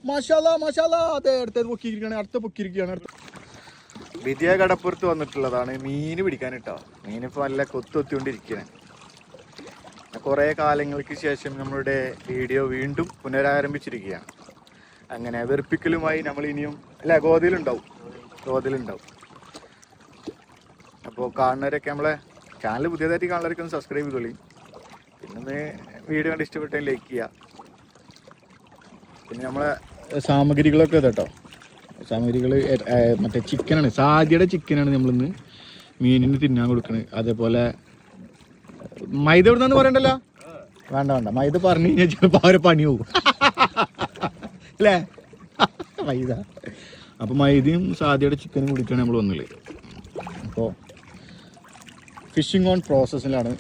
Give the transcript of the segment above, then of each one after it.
മാഷാല്ലാ മാഷാല്ലാ. അതെ അടുത്തത് പൊക്കിയിരിക്കുകയാണ്, അടുത്ത പൊക്കിയിരിക്കുകയാണ്. വിദ്യ കടപ്പുറത്ത് വന്നിട്ടുള്ളതാണ് മീൻ പിടിക്കാൻ കേട്ടോ. മീനിപ്പോൾ നല്ല കൊത്തിക്കൊണ്ടിരിക്കുകയാണ്. കുറേ കാലങ്ങൾക്ക് ശേഷം നമ്മളുടെ വീഡിയോ വീണ്ടും പുനരാരംഭിച്ചിരിക്കുകയാണ്. അങ്ങനെ വെറുപ്പിക്കലുമായി നമ്മൾ ഇനിയും അല്ല ഗോതിലുണ്ടാവും. അപ്പോൾ കാണുന്നവരൊക്കെ നമ്മളെ ചാനൽ പുതിയതായിട്ട് കാണുന്നവരൊക്കെ ഒന്ന് സബ്സ്ക്രൈബ് ചെയ്തോളി. പിന്നെ വീഡിയോ കണ്ട് ഇഷ്ടപ്പെട്ടെങ്കിൽ ലൈക്ക് ചെയ്യുക. പിന്നെ നമ്മളെ സാമഗ്രികളൊക്കെ കേട്ടോ. സാമഗ്രികൾ മറ്റേ ചിക്കനാണ്, സാധ്യയുടെ ചിക്കനാണ് നമ്മളിന്ന് മീനിന് തിന്നാൻ കൊടുക്കുന്നത്. അതേപോലെ മൈദ എവിടുന്നാന്ന് പറയണ്ടല്ലോ. വേണ്ട മൈദ പറഞ്ഞു കഴിഞ്ഞാൽ ചിലപ്പോൾ അവരെ പണി പോകും അല്ലേ മൈദ. അപ്പോൾ മൈദയും സാധ്യയുടെ ചിക്കനും കൂടിയിട്ടാണ് നമ്മൾ വന്നുള്ളത്. അപ്പോൾ ഫിഷിംഗ് ഓൺ പ്രോസസ്സിലാണ്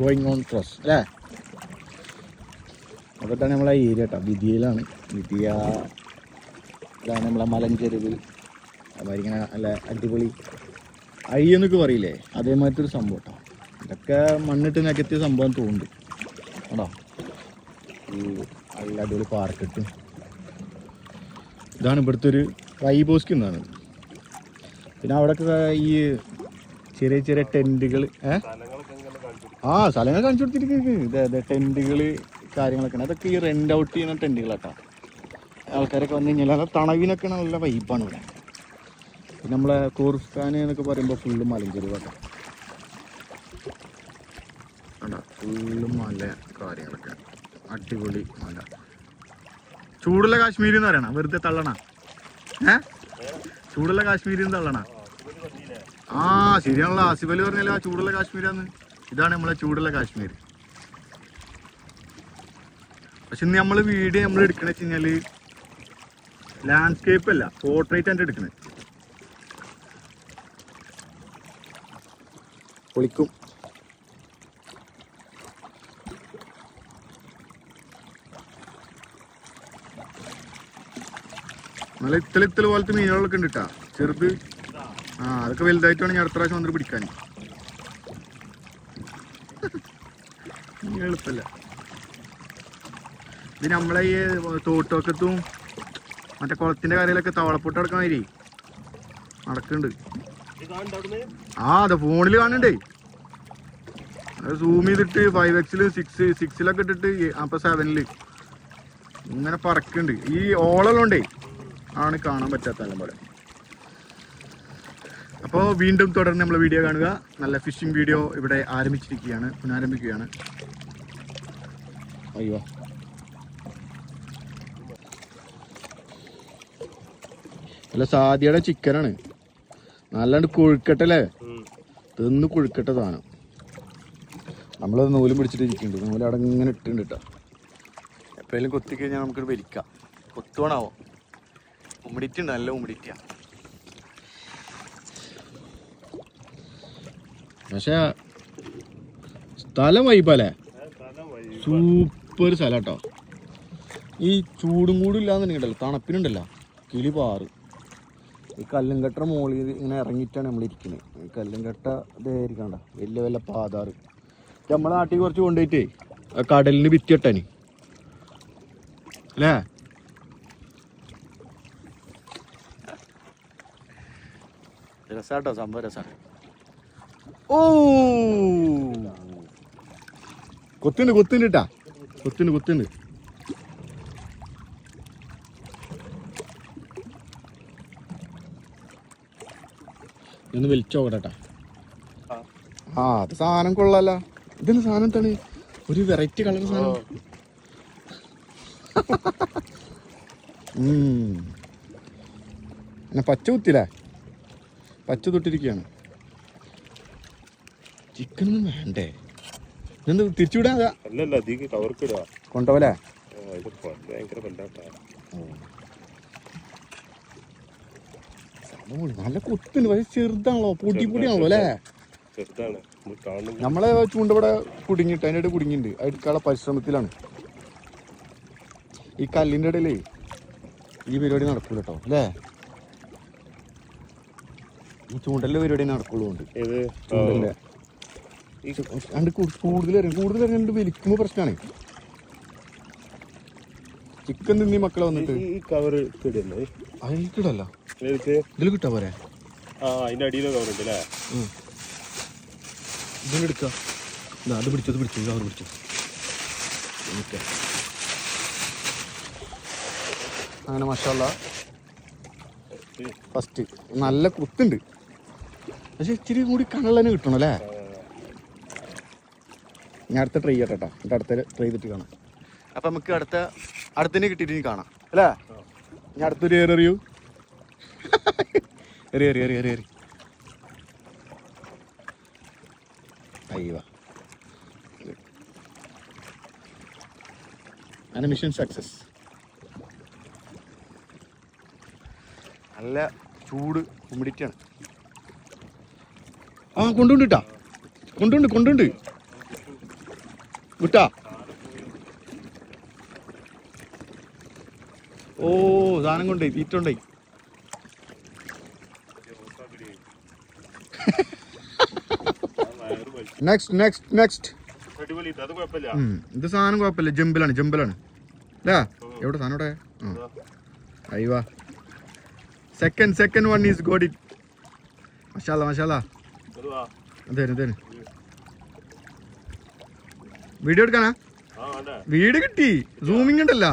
ഗോയിങ് ഓൺ പ്രോസസ് അല്ലേ. അതൊക്കെയാണ് നമ്മളെ ഏരിയ കേട്ടോ. വിദ്യയിലാണ്. വിദ്യ ഇതാണ് നമ്മളെ മലഞ്ചെരുവ്. അതിങ്ങനെ നല്ല അടിപൊളി എന്നൊക്കെ പറയില്ലേ, അതേമാതിരി ഒരു സംഭവം കേട്ടോ. ഇതൊക്കെ മണ്ണിട്ട് നികത്തിയ സംഭവം തോന്നുന്നുണ്ട് കേട്ടോ. ഈ നല്ല അടിപൊളി പാർക്കിട്ട് ഇതാണ് ഇവിടുത്തെ ഒരു വൈബോസ്കി എന്നാണ്. പിന്നെ അവിടെയൊക്കെ ഈ ചെറിയ ടെൻറ്റുകൾ സ്ഥലങ്ങൾ കാണിച്ചു കൊടുത്തിരിക്കുന്നത്. ഇതെ ടെൻറ്റുകൾ കാര്യങ്ങളൊക്കെയാണ്. അതൊക്കെ ഈ റെൻ്റ് ഔട്ട് ചെയ്യുന്ന ടെൻറ്റുകളാട്ടോ. ആൾക്കാരൊക്കെ വന്നു കഴിഞ്ഞാൽ അത് തണവിനൊക്കെ നല്ല വൈബാണ് ഇവിടെ. പിന്നെ നമ്മളെ കൂർഫാൻ എന്നൊക്കെ പറയുമ്പോൾ ഫുള്ള് മലഞ്ചെരുവാട്ടോ. ഫുള്ള് മല കാര്യങ്ങളൊക്കെ അടിപൊളി മല. ചൂടുള്ള കാശ്മീരി എന്ന് പറയണ വെറുതെ തള്ളണ. ചൂടുള്ള കാശ്മീരി എന്ന് തള്ളണ. ശരിയാണല്ലോ. ആസിഫ് അലി പറഞ്ഞല്ലോ ചൂടുള്ള കാശ്മീരാന്ന്. ഇതാണ് നമ്മളെ ചൂടുള്ള കാശ്മീർ. പക്ഷെ ഇന്ന് നമ്മൾ വീഡിയോ നമ്മൾ എടുക്കണ വെച്ച് കഴിഞ്ഞാൽ ലാൻഡ്സ്കേപ്പ് അല്ല, പോർട്രേറ്റ് ആണ് എടുക്കണത്. പൊളിക്കും. നല്ല ഇത്തല പോലത്തെ മീനുകളൊക്കെ ഉണ്ട് കേട്ടാ. ചെറുത് അതൊക്കെ വലുതായിട്ട് വേണം ഞാൻ അടുത്ത പ്രാവശ്യം വന്നിട്ട് പിടിക്കാൻ. എളുപ്പമല്ല ഇത്. നമ്മളെ ഈ തോട്ടൊക്കത്തും മറ്റേ കുളത്തിന്റെ കരയിലൊക്കെ തവളപ്പൊട്ട് നടക്കണ മാതിരി നടക്കുന്നുണ്ട്. അതെ ഫോണിൽ കാണണ്ടേ. അത് സൂം ചെയ്തിട്ട് 5x 6 ഇട്ടിട്ട് അപ്പൊ 7 ഇങ്ങനെ പറക്കുന്നുണ്ട്. ഈ ഓളമുണ്ടേ ആണ് കാണാൻ പറ്റാത്ത പോലെ. അപ്പോൾ വീണ്ടും തുടർന്ന് നമ്മൾ വീഡിയോ കാണുക. നല്ല ഫിഷിംഗ് വീഡിയോ ഇവിടെ പുനരാരംഭിക്കുകയാണ്. അയ്യോ അല്ല, സാധ്യയുടെ ചിക്കനാണ്. നല്ലാണ്ട് കൊഴുക്കട്ടല്ലേ, തിന്ന് കൊഴുക്കട്ട സാധനം. നമ്മളത് നൂലും പിടിച്ചിട്ട് ഇരിക്കുന്നുണ്ട്. നൂല് അവിടെ ഇങ്ങനെ ഇട്ടുണ്ട് കേട്ടോ. എപ്പോഴേലും കൊത്തിക്കഴിഞ്ഞാൽ നമുക്കിത് വലിക്കാം. കൊത്തുവാണാവോ? ഉമ്മിടിറ്റുണ്ട്, നല്ല ഉമ്മിടിറ്റാ. പക്ഷെ സ്ഥലം വൈബല്ലേ, സൂപ്പർ സ്ഥലം കേട്ടോ. ഈ ചൂടും കൂടും ഇല്ലാന്നുണ്ടെങ്കിലല്ലോ, തണുപ്പിനുണ്ടല്ലോ കിളി പാറ്. ഈ കല്ലുംകെട്ട മുകളിൽ ഇങ്ങനെ ഇറങ്ങിയിട്ടാണ് നമ്മളിരിക്കുന്നത്. ഈ കല്ലുംകെട്ട ഇതായിരിക്കണ്ട വലിയ പാതാറ്. നമ്മളെ നാട്ടിൽ കുറച്ച് കൊണ്ടുപോയിട്ടേ കടലിന് ഭിത്തിയിട്ടാന് അല്ലേ. രസാട്ടോ, സംഭവം രസാണ്. കൊത്തുണ്ട് കേട്ടാ, കൊത്തുണ്ട്. ഒന്ന് വലിച്ചോക്കട്ടെ. അത് സാധനം കൊള്ളാല. ഇതെന്താ സാധനം? എന്താണ് ഒരു വെറൈറ്റി കളർ സാധനം? പച്ച കുത്തില്ലേ, പച്ച തൊട്ടിരിക്കുകയാണ്. ചിക്കനൊന്നും വേണ്ടേ? ഇതെന്ത് തിരിച്ചുവിടാ? കൊണ്ടുപോലേ. നല്ല കൊത്തുണ്ട്, പക്ഷെ ചെറുതാണല്ലോ, പൊടിയാണല്ലോ അല്ലേ. നമ്മളെ ചൂണ്ടവിടെ കുടുങ്ങിയിട്ട് അതിൻ്റെ ഇടയിൽ കുടുങ്ങിയിട്ടുണ്ട്. എടുക്കാനുള്ള പരിശ്രമത്തിലാണ്. ഈ കല്ലിൻ്റെ ഇടയിലേ ഈ പരിപാടി നടക്കൂല കേട്ടോ അല്ലേ. ഈ ചൂണ്ടലിൻ്റെ പരിപാടി നടക്കുള്ളൂ. ചൂണ്ടല്ലേ കൂടുതൽ കൂടുതൽ വലിക്കുമ്പോൾ പ്രശ്നമാണ്. ചിക്കൻ തിന്നി മക്കളെ വന്നിട്ട് ഈ കവർ കിടല്ലേ അതിൽക്കിടല്ല ഇതിൽ കിട്ടാ പോരെ അതിന്റെ അടിയിലെ കവർ ഉണ്ട് അല്ലേ ഇതിലെടുക്കാം അത് പിടിച്ചത് പിടിച്ചു കവർ പിടിച്ചു അങ്ങനെ മാഷാഅല്ലാ ഫസ്റ്റ് നല്ല കുത്തുണ്ട് പക്ഷെ ഇച്ചിരി കൂടി കനള്ളനെ കിട്ടണം അല്ലേ ഞാൻ അടുത്ത ട്രൈ ചെയ്യട്ടെ എന്നിട്ട് അടുത്ത ട്രൈ ചെയ്തിട്ട് കാണാം അപ്പം നമുക്ക് അടുത്തന്നെ കിട്ടിയിട്ട് ഇനി കാണാം അല്ലേ ഞാൻ അടുത്തൊരു എറിയൂ എറി അയ്യോ അങ്ങനെ മിഷൻ സക്സസ് നല്ല ചൂട് ഹ്യൂമിഡിറ്റിയാണ് ആ കൊണ്ടുണ്ട് കേട്ടാ കൊണ്ടുണ്ട് വിട്ടാ ഓ സാധനം കൊണ്ടേ തീറ്റുണ്ടായി നെക്സ്റ്റ് ഇത് സാധനം കുഴപ്പമില്ല ജമ്പിലാണ് അല്ലേ എവിടെ സാധനം ഇവിടെ അയ്യോ second one is god it മഷാല അതെ വീഡിയോ എടുക്കാനാ വീഡിയോ കിട്ടി സൂമിങ് ഉണ്ടല്ലോ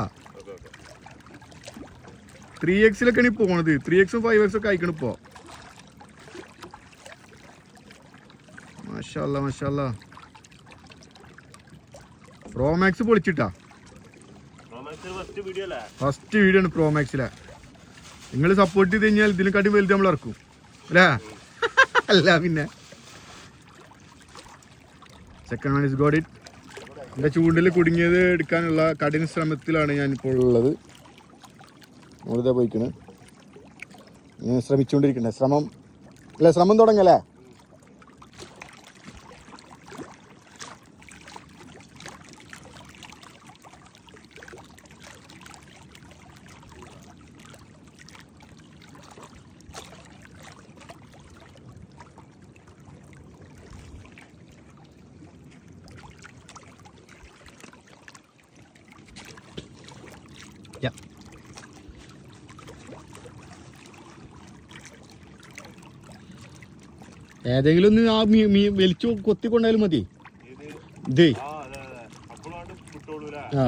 3x പോണത് 3x 5x ഒക്കെ അയക്കണം ഇപ്പോ മാഷാല്ല പ്രോമാക്സ് പൊളിച്ചിട്ടാ ഫസ്റ്റ് വീഡിയോ ആണ് പ്രോമാക്സിലെ നിങ്ങൾ സപ്പോർട്ട് ചെയ്ത് കഴിഞ്ഞാൽ ഇതിനെക്കാട്ടി വലുത് നമ്മൾ ഇറക്കും അല്ലേ അല്ല പിന്നെ second one is God it എൻ്റെ ചൂണ്ടിൽ കുടുങ്ങിയത് എടുക്കാനുള്ള കഠിന ശ്രമത്തിലാണ് ഞാനിപ്പോൾ ഉള്ളത് നമ്മളിതേ പോയിക്കണ് ഞാൻ ശ്രമിച്ചുകൊണ്ടിരിക്കണേ ശ്രമം തുടങ്ങല്ലേ ഏതെങ്കിലും ഒന്ന് ആ വലിച്ചു കൊത്തിക്കൊണ്ടായാലും മതി ഇതേ ആ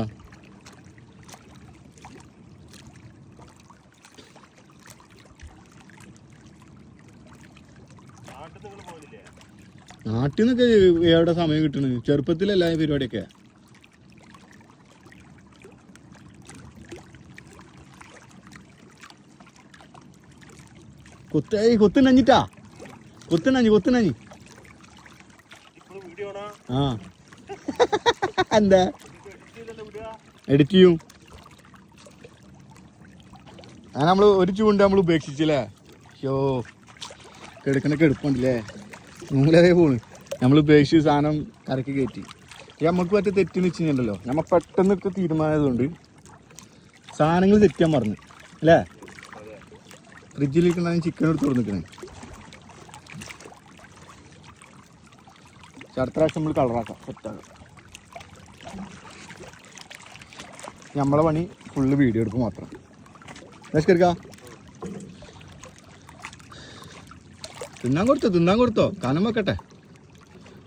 നാട്ടിൽ നിന്നൊക്കെ എവിടെ സമയം കിട്ടണത് ചെറുപ്പത്തിലല്ല ഈ പരിപാടിയൊക്കെ കൊത്തുനഞ്ഞിട്ടാ കൊത്തുനഞ്ഞി ആ എന്താ എഡിറ്റ് ചെയ്യും അങ്ങനെ നമ്മൾ ഒരു ചൂണ്ട നമ്മൾ ഉപേക്ഷിച്ചില്ലേ ഷോ കെടുപ്പുണ്ടല്ലേ നൂലേ പോണ് നമ്മൾ ഉപേക്ഷിച്ച് സാധനം കരക്ക് കയറ്റി നമുക്ക് പറ്റ തെറ്റെന്ന് വെച്ച് കഴിഞ്ഞാൽ നമ്മൾ പെട്ടെന്നൊക്കെ തീരുമാനമായതുകൊണ്ട് സാധനങ്ങൾ തെറ്റാൻ പറഞ്ഞു അല്ലേ ഫ്രിഡ്ജിലിരിക്കണ ചിക്കൻ എടുത്ത് തുറന്നിക്കണേ അടുത്ത പ്രാവശ്യം നമ്മൾ കളറാക്കാം സെറ്റാക്കാം നമ്മളെ പണി ഫുള്ള് വീഡിയോ എടുക്കും മാത്രം നമസ്കരിക്കാം തിന്നാൻ കൊടുത്തോ കനം വെക്കട്ടെ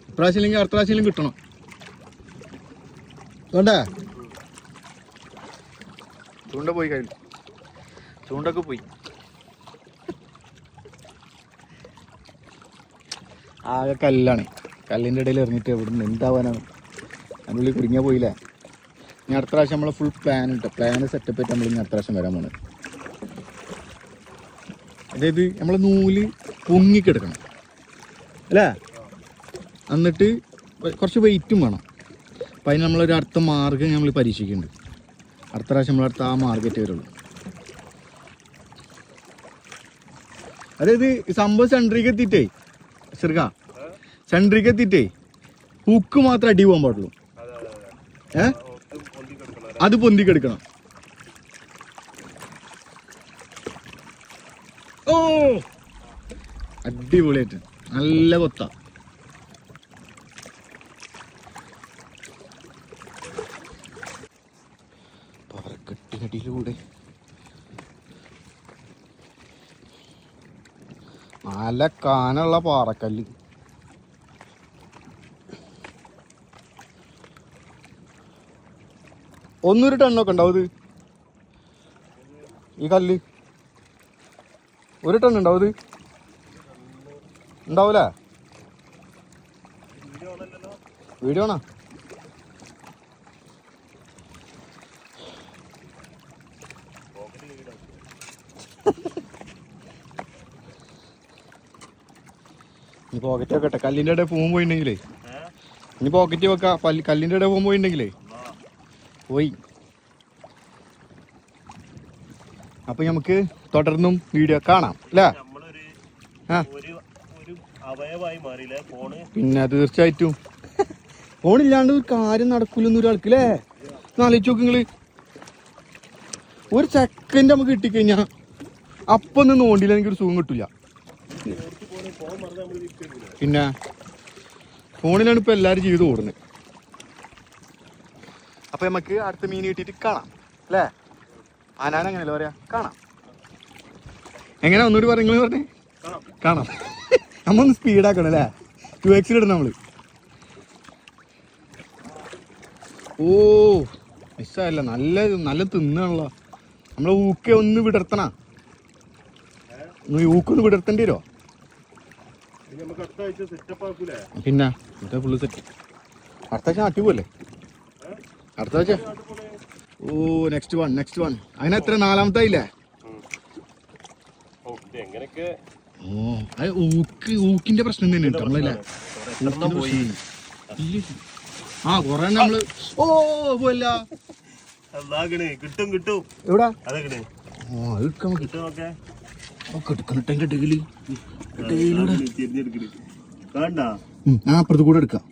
ഇപ്രാവശ്യം ഇല്ലെങ്കിൽ അടുത്ത പ്രാവശ്യം കിട്ടണം വേണ്ടേ ചൂണ്ട പോയി കഴിഞ്ഞു ചൂണ്ടൊക്കെ പോയി ആകെ കല്ലാണ് കല്ലിൻ്റെ ഇടയിൽ എറിഞ്ഞിട്ട് എവിടെ നിന്ന് എന്താവാനാണ് അതിനുള്ളിൽ കുടുങ്ങിയാൽ പോയില്ലേ ഇനി അടുത്ത പ്രാവശ്യം നമ്മളെ ഫുൾ പ്ലാൻ സെറ്റപ്പ് ആയിട്ട് നമ്മൾ ഇനി അടുത്ത പ്രാവശ്യം വരാൻ പോണത് അതായത് നമ്മളെ നൂല് പൊങ്ങിക്കെടുക്കണം അല്ലേ എന്നിട്ട് കുറച്ച് വെയിറ്റും വേണം അപ്പം അതിന് നമ്മളൊരു അടുത്ത മാർഗ്ഗം നമ്മൾ പരീക്ഷിക്കുന്നുണ്ട് അടുത്ത പ്രാവശ്യം നമ്മളടുത്ത ആ മാർഗ്ഗത്തെ വരുള്ളൂ അതായത് സംഭവം സെൻട്രിക്ക് എത്തിയിട്ടേ സെൻട്രിക്ക് എത്തിയിട്ടേ ഹുക്ക് മാത്രം അടി പോകാൻ പാടുള്ളൂ അത് പൊന്തിക്കെടുക്കണം ഓ അടിപൊളിയായിട്ട് നല്ല കൊത്ത പവറക്കെട്ടി നല്ല കാനുള്ള പാറക്കല്ല്. ഒന്നൊരു ടണ്ണൊക്കെ ഉണ്ടാവും ഇത് ഈ കല്ല്. ഒരു ടൺ ഉണ്ടാവും ഇത് ഉണ്ടാവൂലേ? വീഡിയോ ആണോ? ഇനി പോക്കറ്റ് വെക്കട്ടെ. കല്ലിൻ്റെ ഇടയിൽ പൂവും പോയിട്ടുണ്ടെങ്കിലേ ഇനി പോക്കറ്റ് വെക്കാം. കല്ലിൻ്റെ ഇടയിൽ പൂവും പോയിട്ടുണ്ടെങ്കിലേ പോയി. അപ്പൊ നമുക്ക് തുടർന്നും വീഡിയോ കാണാം അല്ലേ? പിന്നെ തീർച്ചയായിട്ടും ഫോണില്ലാണ്ട് ഒരു കാര്യം നടക്കൂലെന്ന് ഒരാൾക്കല്ലേ? ആലോചിച്ച് നോക്ക് നിങ്ങള്. ഒരു സെക്കൻഡ് നമുക്ക് കിട്ടിക്കഴിഞ്ഞാ അപ്പൊ ഒന്ന് നോണ്ടില്ല, എനിക്കൊരു സുഖം കിട്ടില്ല. പിന്നെ ഫോണിലാണ് ഇപ്പൊ എല്ലാരും ചെയ്ത് ഓടുന്നത്. അപ്പൊ നമുക്ക് അടുത്ത മീൻ കിട്ടിയിട്ട് കാണാം അല്ലേ? അങ്ങനെയല്ലേ പറയാ, കാണാം. എങ്ങനെ ഒന്നുകൂടി പറഞ്ഞു പറഞ്ഞേ? കാണാം. നമ്മ ഒന്ന് സ്പീഡാക്കണം അല്ലേ? 2x ഇടണം നമ്മള്. ഓ മിസ്സായല്ല. നല്ല തിന്നാണല്ലോ. നമ്മളെ ഊക്കെ ഒന്ന് വിടർത്തണ. ഊക്കൊന്ന് വിടർത്തേണ്ടി വരുമോ? പിന്നെ ഇതാ ഫുള്ള് സെറ്റ്. അടുത്ത ആഴ്ച നാട്ടിൽ പോവല്ലേ? അടുത്ത ആഴ്ച. ഓ നെക്സ്റ്റ് വൺ. അങ്ങനെ എത്ര? നാലാമത്തെ ആയില്ലേ? ഓ അത് ഊക്കിന്റെ പ്രശ്നം തന്നെ കേട്ടോ നമ്മളല്ലേ? ആ കൊറേ നമ്മള് പോല്ല എവിടാ അപ്പുറത്ത് കൂടെ എടുക്കാം.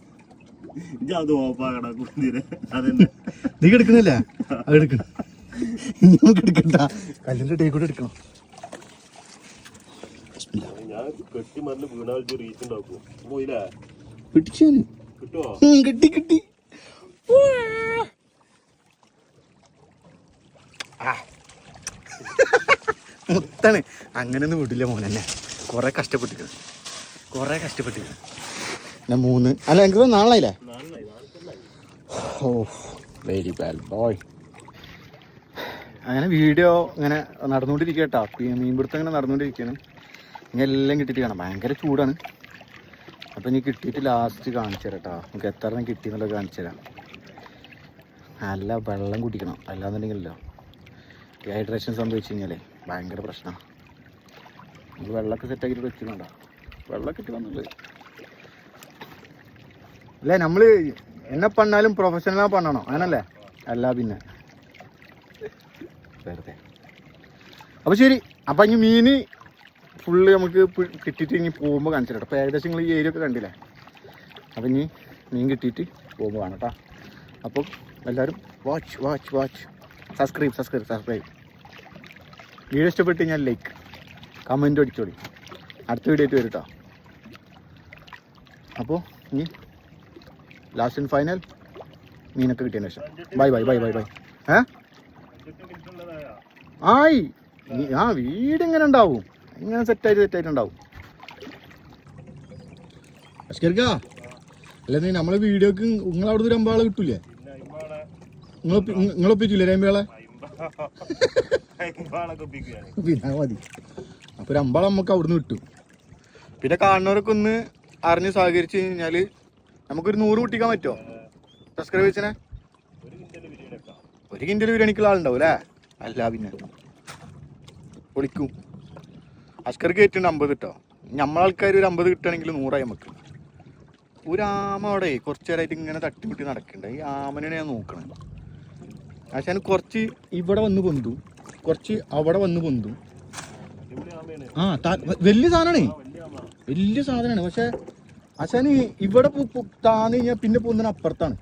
നീ എടുക്കണല്ലേ? അത് എടുക്കണം. നമുക്ക് എടുക്കണ്ട, കല്ലിന്റെ ടേ കൂടെ എടുക്കണം. കിട്ടി. മുത്താണ്. അങ്ങനെയൊന്നും വിടില്ല മോനെന്നെ. കൊറേ കഷ്ടപ്പെട്ടിരിക്കണം. പിന്നെ 3 അല്ല എനിക്ക് നാളായില്ലേ? ഓ വെരി ബാഡ് ബോയ്. അങ്ങനെ വീഡിയോ ഇങ്ങനെ നടന്നുകൊണ്ടിരിക്കുക കേട്ടോ. മീൻപിടുത്തം ഇങ്ങനെ നടന്നുകൊണ്ടിരിക്കുകയാണ്. ഇങ്ങനെ എല്ലാം കിട്ടിയിട്ട് കാണാം. ഭയങ്കര ചൂടാണ്. അപ്പം ഇനി കിട്ടിയിട്ട് ലാസ്റ്റ് കാണിച്ചു തരാം കേട്ടോ. നമുക്ക് എത്ര എണ്ണം കിട്ടിയെന്നുള്ളത് കാണിച്ചു തരാം. നല്ല വെള്ളം കുടിക്കണം, അല്ലാന്നുണ്ടെങ്കിലല്ലോ ഡീഹൈഡ്രേഷൻ സംഭവിച്ചു കഴിഞ്ഞാലേ ഭയങ്കര പ്രശ്നമാണ്. നമുക്ക് വെള്ളമൊക്കെ സെറ്റാക്കിയിട്ട് വെച്ചിട്ടുണ്ടോ? വെള്ളം കിട്ടി വന്നുള്ളത് അല്ലേ? നമ്മൾ എന്നെ പണ്ണാലും പ്രൊഫഷണലാ പണ്ണണോ? അങ്ങനല്ലേ? അല്ല പിന്നെ വെറുതെ. അപ്പോൾ ശരി. അപ്പം ഇനി മീൻ ഫുള്ള് നമുക്ക് കിട്ടിയിട്ട് ഇനി പോകുമ്പോൾ കാണിച്ചു തരാം. അപ്പോൾ ഏകദേശം നിങ്ങൾ ഈ ഏരിയ ഒക്കെ കണ്ടില്ലേ? അപ്പം ഇനി മീൻ കിട്ടിയിട്ട് പോകുമ്പോൾ കാണാം കേട്ടോ. അപ്പോൾ എല്ലാവരും വാച്ച്. സബ്സ്ക്രൈബ്. വീഡിയോ ഇഷ്ടപ്പെട്ട് കഴിഞ്ഞാൽ ലൈക്ക്, കമൻറ്റ് അടിച്ചോളി. അടുത്ത വീഡിയോ ആയിട്ട് വരും കേട്ടോ. അപ്പോൾ ഇനി ലാസ്റ്റ് ആൻഡ് ഫൈനൽ മീനൊക്കെ കിട്ടിയതിന് ശേഷം ബൈ. ആയി വീട് ഇങ്ങനെ ഉണ്ടാവും. ഇങ്ങനെ സെറ്റായിട്ടുണ്ടാവും. അല്ല നീ നമ്മളെ വീഡിയോക്ക് നിങ്ങൾ അവിടെ ഒരു അമ്പാളെ കിട്ടൂലേ? നിങ്ങളൊപ്പിച്ചില്ലേ രമ്പാളെ? പിന്നെ മതി. അപ്പൊ ഒരു അമ്പാളെ നമുക്ക് അവിടുന്ന് കിട്ടും. പിന്നെ കാണുന്നവരൊക്കെ ഒന്ന് അറിഞ്ഞ് സഹകരിച്ചു കഴിഞ്ഞാല് നമുക്കൊരു 100 കുട്ടിക്കാൻ പറ്റുമോ? സബ്സ്ക്രൈബേഴ്സിനെ 1 കിൻഡൽ ബിരിയാണിക്കുള്ള ആളുണ്ടാവും അല്ലേ? അല്ല പിന്നെ പൊളിക്കും. അസ്കർക്ക് ഏറ്റവും 50 കിട്ടോ. നമ്മളാൾക്കാർ ഒരു 50 കിട്ടുകയാണെങ്കിൽ 100 നമുക്ക്. ഒരു ആമ അവിടെ കുറച്ച് നേരമായിട്ട് ഇങ്ങനെ തട്ടിമുട്ടി നടക്കണ്ട. ഈ ആമനെയാണ് ഞാൻ നോക്കണത്. പക്ഷെ കുറച്ച് ഇവിടെ വന്ന് പൊന്തും, കുറച്ച് അവിടെ വന്ന് പൊന്തും. വലിയ സാധനമാണ്. പക്ഷെ അച്ഛന് ഇവിടെ താന്ന് കഴിഞ്ഞാൽ പിന്നെ പൊന്തിന് അപ്പുറത്താണ്.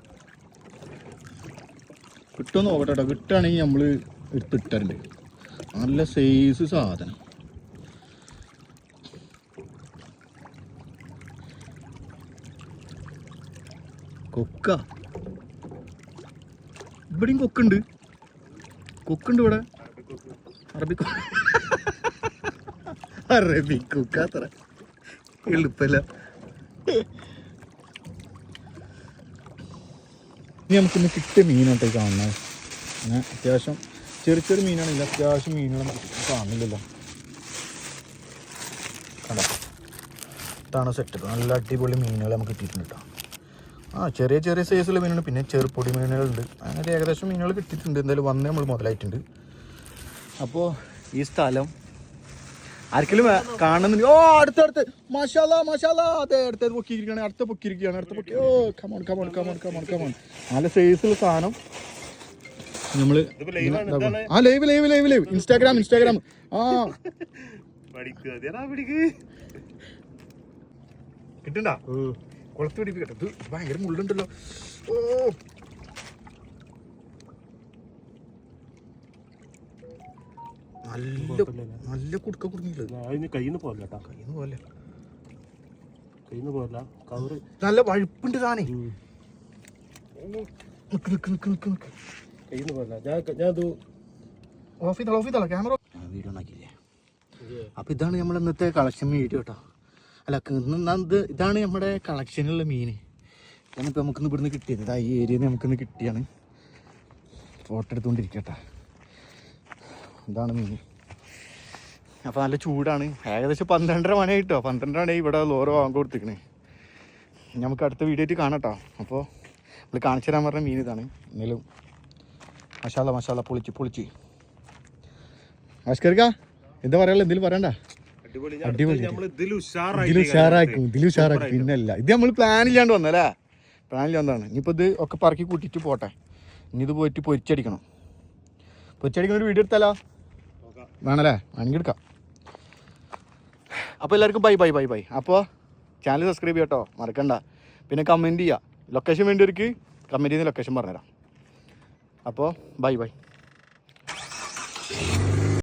കിട്ടുമെന്ന് നോക്കട്ടെ കേട്ടോ. കിട്ടുകയാണെങ്കിൽ നമ്മൾ എടുത്തിട്ടുണ്ട്. നല്ല സൈസ് സാധനം. കൊക്ക ഇവിടെയും കൊക്കുണ്ട് ഇവിടെ. അറബി അറബിക്കുക്കത്ര എളുപ്പല്ല. ഇനി നമുക്കിന്ന് കിട്ടിയ മീനോട്ടേ കാണുന്നത്. അങ്ങനെ അത്യാവശ്യം ചെറിയ ചെറിയ മീനാണില്ല, അത്യാവശ്യം മീനുകൾ നമുക്ക് കാണുന്നില്ലല്ലോ. കണ്ടോ, ഇതാണ് സെറ്റ്. നല്ല അടിപൊളി മീനുകൾ നമുക്ക് കിട്ടിയിട്ടുണ്ട് കേട്ടോ. ചെറിയ ചെറിയ സൈസുള്ള മീനാണ്, പിന്നെ ചെറുപ്പൊടി മീനുകളുണ്ട്. അങ്ങനെ ഏകദേശം മീനുകൾ കിട്ടിയിട്ടുണ്ട്. എന്തായാലും വന്ന് നമ്മൾ മുതലായിട്ടുണ്ട്. അപ്പോൾ ഈ സ്ഥലം ആർക്കെങ്കിലും കാണുന്നുണ്ട്. ഓ അടുത്തടുത്ത് മഷാല മഷാല, അതെ അടുത്തത് പൊക്കിയിരിക്കുകയാണ്, അടുത്ത പൊക്കി. ഓ come on come on come on come on come on. നല്ല സൈസുള്ള സാധനം നമ്മള് ലൈവ് ഇൻസ്റ്റാഗ്രാം കിട്ടണ്ട കുളത്ത് പിടിപ്പിക്കട്ടെ. ഇത് ഭയങ്കര മുള്ളുണ്ടല്ലോ. ഓ നല്ല കുടുക്ക കുടുങ്ങില്ല. കയ്യിന്ന് പോലെ നല്ല വഴുപ്പുണ്ട് താനേ. കയ്യിന്ന് പോലെ ഞാൻ ഓഫ് ചെയ്തോളാം ക്യാമറ. വീഡിയോ ഉണ്ടാക്കിയില്ലേ? അപ്പൊ ഇതാണ് നമ്മുടെ ഇന്നത്തെ കളക്ഷൻ വീഡിയോ കേട്ടോ. അല്ല ഇതാണ് നമ്മുടെ കളക്ഷനുള്ള മീൻ. ഇതാണിപ്പോൾ നമുക്കിന്ന് ഇവിടുന്ന് കിട്ടിയത്. ഇതാ ഈ ഏരിയയിൽ നിന്ന് നമുക്കിന്ന് കിട്ടിയാണ്. ഫോട്ടോ എടുത്തുകൊണ്ടിരിക്കട്ടെ. ഇതാണ് മീൻ. അപ്പോൾ നല്ല ചൂടാണ്. ഏകദേശം 12:30 മണിയായി കേട്ടോ. 12:30 മണിയായി ഇവിടെ ലോറോ വാങ്ങി കൊടുത്തിരിക്കണേ. നമുക്ക് അടുത്ത വീഡിയോ ആയിട്ട് കാണാം കേട്ടോ. അപ്പോൾ നമ്മൾ കാണിച്ചു തരാൻ പറഞ്ഞ മീൻ ഇതാണ്. എന്നാലും മസാല പൊളിച്ച് ആഷ്കർക്ക എന്താ പറയാനുള്ള? എന്തെങ്കിലും പറയണ്ട? അടിപൊളി. ഇതിൽ ഉഷാറാക്കും. പിന്നല്ല, ഇത് നമ്മൾ പ്ലാൻ ഇല്ലാണ്ട് വന്നല്ലേ. പ്ലാനിൽ വന്നതാണ്. ഇനിയിപ്പോൾ ഇത് ഒക്കെ പറക്കി കൂട്ടിയിട്ട് പോട്ടെ. ഇനി ഇത് പോയിട്ട് പൊരിച്ചടിക്കണം ഒരു വീഡിയോ എടുത്താലോ? വേണല്ലേ? വേണമെങ്കിൽ എടുക്കാം. അപ്പോൾ എല്ലാവർക്കും ബൈ. അപ്പോൾ ചാനൽ സബ്സ്ക്രൈബ് ചെയ്യാം കേട്ടോ, മറക്കണ്ട. പിന്നെ കമൻറ്റ് ചെയ്യുക. ലൊക്കേഷൻ വേണ്ടിയവർക്ക് കമൻറ്റ് ചെയ്യുന്ന ലൊക്കേഷൻ പറഞ്ഞുതരാം. അപ്പോൾ ബൈ.